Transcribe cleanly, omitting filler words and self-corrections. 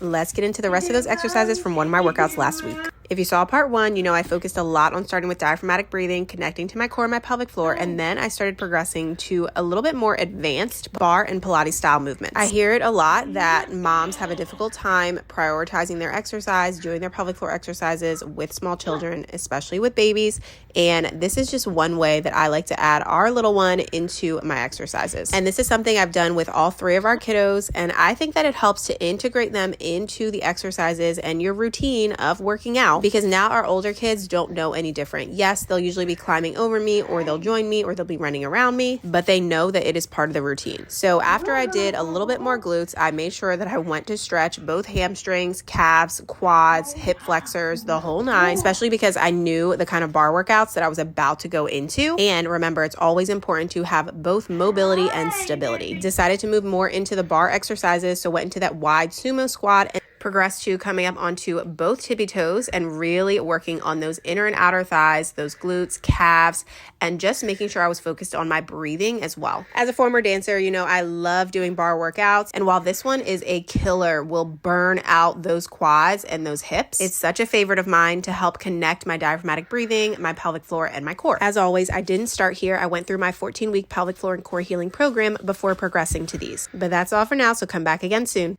let's get into the rest of those exercises from one of my workouts last week. If you saw part one, you know I focused a lot on starting with diaphragmatic breathing, connecting to my core and my pelvic floor, and then I started progressing to a little bit more advanced bar and Pilates style movements. I hear it a lot that moms have a difficult time prioritizing their exercise, doing their pelvic floor exercises with small children, especially with babies, and this is just one way that I like to add our little one into my exercises. And this is something I've done with all three of our kiddos, and I think that it helps to integrate them into the exercises and your routine of working out, because now our older kids don't know any different. Yes, they'll usually be climbing over me, or they'll join me, or they'll be running around me, but they know that it is part of the routine. So after I did a little bit more glutes, I made sure that I went to stretch both hamstrings, calves, quads, hip flexors, the whole nine, especially because I knew the kind of bar workouts that I was about to go into. And remember, it's always important to have both mobility and stability. Decided to move more into the bar exercises, so went into that wide sumo squat and progressed to coming up onto both tippy toes and really working on those inner and outer thighs, those glutes, calves, and just making sure I was focused on my breathing as well. As a former dancer, you know, I love doing bar workouts. And while this one is a killer, will burn out those quads and those hips, it's such a favorite of mine to help connect my diaphragmatic breathing, my pelvic floor, and my core. As always, I didn't start here. I went through my 14-week pelvic floor and core healing program before progressing to these. But that's all for now, so come back again soon.